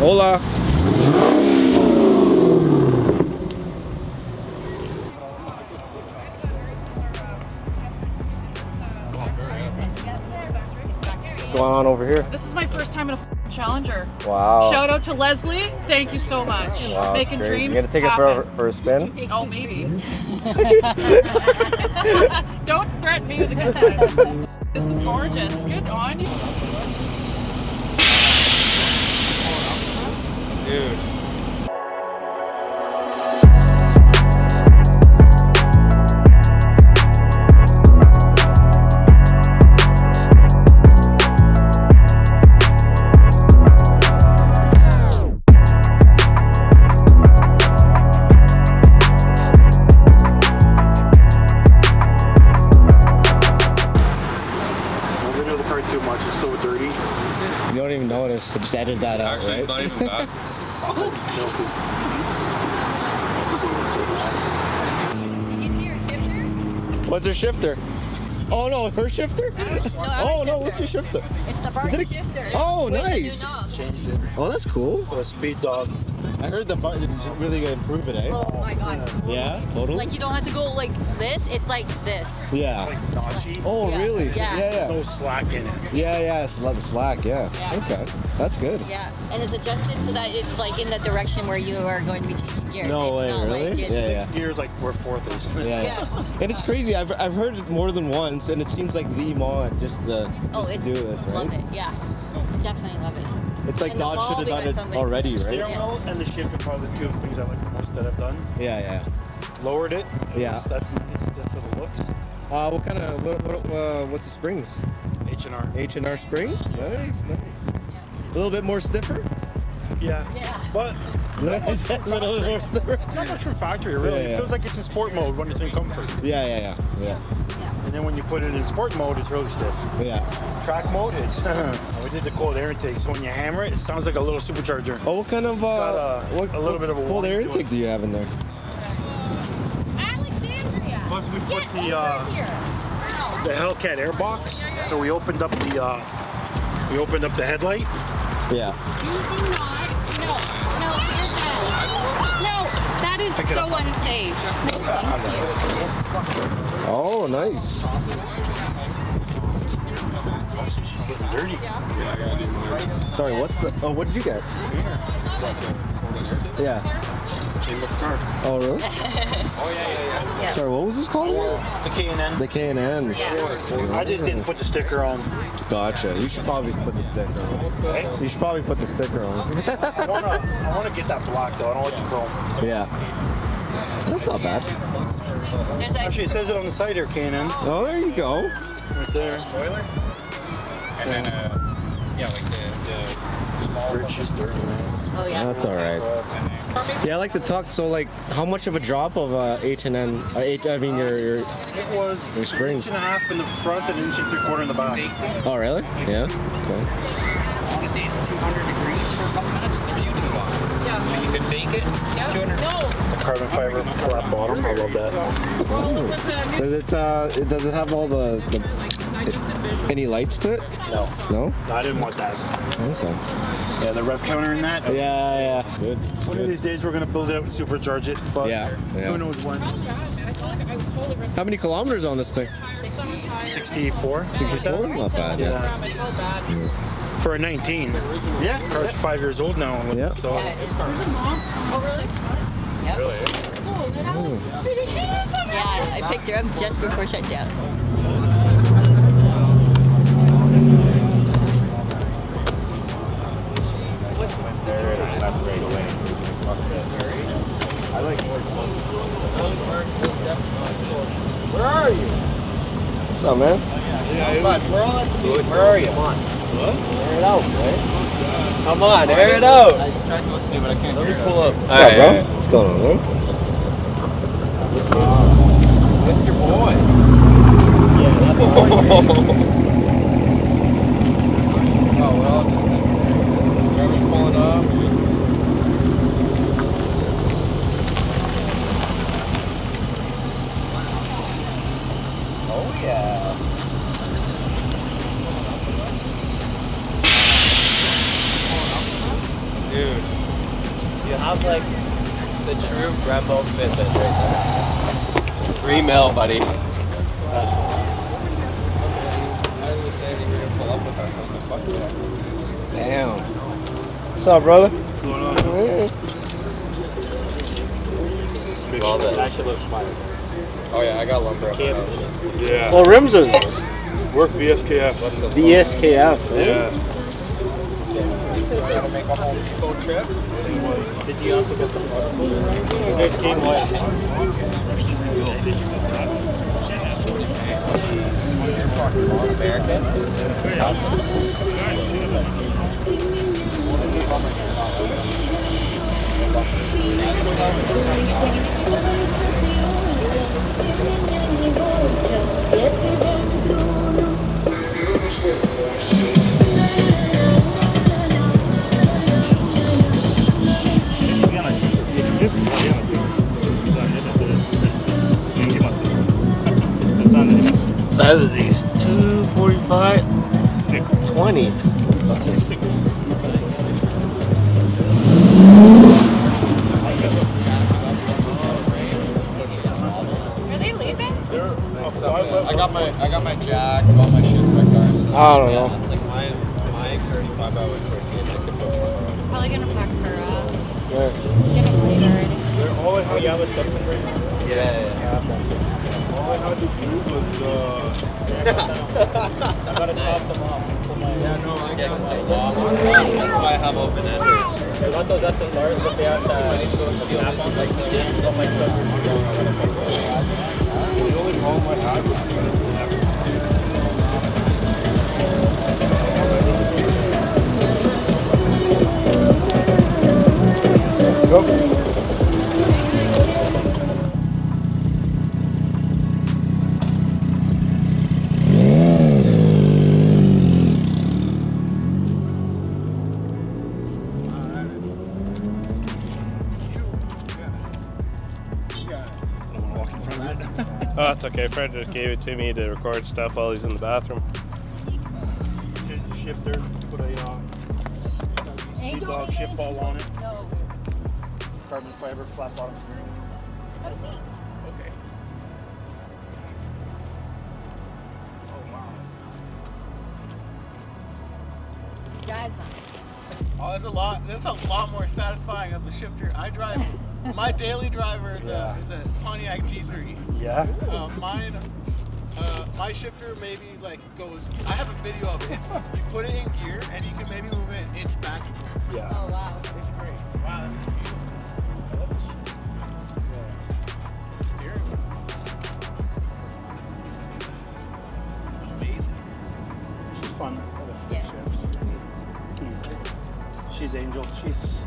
Hola. What's going on over here? This is my first time in a Challenger. Wow. Shout out to Leslie. Thank you so much. Wow, Making dreams You gonna take happen. it for a spin? Oh, maybe. Don't threaten me with a gun. This is gorgeous. Good on you. Dude. You don't even notice. I just edited that out. Actually, right? it's not even bad. Did you see her shifter? What's her shifter? Oh no, her shifter? Oh no, what's your shifter? It's the Is it Barbie a- shifter. Oh, with the new nice. knob. Changed it. Oh, that's cool. A speed dog. I heard the button really improve it, eh? Oh my god. Yeah, totally. Like you don't have to go like this, it's like this. Yeah. Like notchy. Oh, Yeah. really? Yeah. Yeah. No slack in it. Yeah. It's a lot of slack. Yeah. Yeah. Okay, that's good. Yeah. And it's adjusted so that it's like in the direction where you are going to be changing gears. No it's way, not really? Like it's, Yeah. Six gears like where fourth is. Yeah. And it's crazy. I've heard it more than once, and it seems like the mod just Oh, just it's do it, right? love it. Yeah. Definitely love it. It's like And the Dodge ball, should have we done got it something. already, right? Steering wheel and the shift are probably the two things I like the most that I've done. Yeah. Lowered it. Yeah. That's nice. That's for the looks. What kind of what's the springs? H&R. H&R springs? Nice. A little bit more stiffer. Yeah. Yeah. But A little more stiffer. not much from factory really. Yeah. It feels like it's in sport mode when it's in comfort. Yeah. And then when you put it in sport mode, it's really stiff. Yeah. Track mode, it's we did the cold air intake, so when you hammer it, it sounds like a little supercharger. Oh, what kind of got what a little bit of a cold air warning to intake do you have in there? Plus we put the Hellcat airbox, so we opened up the headlight. Yeah. No, that is so unsafe. No, thank you. Oh, nice. She's getting dirty. Sorry, what's the? Oh, what did you get? Yeah. Came with the car. Oh, really? Yeah. Sorry, what was this called? The K&N. The K&N. I just didn't put the sticker on. Gotcha. You should probably put the sticker on. Right? You should probably put the sticker on. I wanna get that black though. I don't like the chrome. Yeah. That's not bad. There's Actually, it says it on the side here, K&N. Oh, there you go. Right there. Spoiler. And then, yeah, like the small Fridge is dirty, man. oh yeah. That's all right. Yeah, I like the tuck. So, like, how much of a drop of H&N? I mean, your. It was Your springs. 1.5 inches in the front and 1 3/4 in the back. Oh, really? Yeah. Okay. Honestly, it's 200 degrees for a couple minutes and there's YouTube on. Yeah. And you could bake it. 200. No. The carbon fiber flat bottom. I love that. Does it have all the any lights to it? No. No. I didn't want that. Okay. Yeah, the rev counter in that. Yeah. Good. One of these days we're gonna build it out and supercharge it, but Yeah. who knows when. How many kilometers on this thing? 64. 64? Not bad. Yeah. For a 19. Yeah. Car's 5 years old now. Yeah. So Yeah, it is. Oh, really? Yep. Oh. Yeah, I picked her up just before shutdown. Where are you? What's up, man? Where are you? Come on. Air it out, right? Come on, air it out. I tried to listen to you, but I can't hear it. Pull up. What's up, bro? What's going on, man? With your boy. Yeah, that's Oh, well, just driver's pulling up. Oh, yeah. Dude, you have like the true Brembo Fitbit right there. 3 mil, buddy. Damn. What's up, brother? What's going on? Love it. That shit looks fire. Oh yeah, I got lumber up. Yeah. What rims are those? Work VSKFs. VSKFs, eh? Yeah. Make a whole boat trip. Did you have to get the It came white. You're fucking American. Size of these 245, 20. Are they leaving? I got my jack, I got my shit in my car. I don't know. Like my first 5 hours for Probably gonna pack for Yeah. getting late already. All I had, you have a stuff right now? Yeah. All I had to do was, I gotta top them off. Yeah, no, I get it. That's why I have open ended. I got those SSRs, but they have to snap on like all my stuff. The only problem I had was Let's go. Oh, that's okay. Fred just gave it to me to record stuff while he's in the bathroom. change the shifter, put a dog shift ball on it. No. Carbon fiber, flat bottom steering. Have a seat. Okay. Oh wow, that's nice. Drives nice. Oh, that's a lot more satisfying of the shifter. I drive, my daily driver is a Pontiac G3. Yeah? My shifter maybe like goes, I have a video of it. You put it in gear and you can maybe move it an inch back and forth. Yeah. Oh wow. It's great. Wow, this is beautiful. I love this shit. Steering wheel. It's amazing. She's fun. Yeah. She's Angel. She's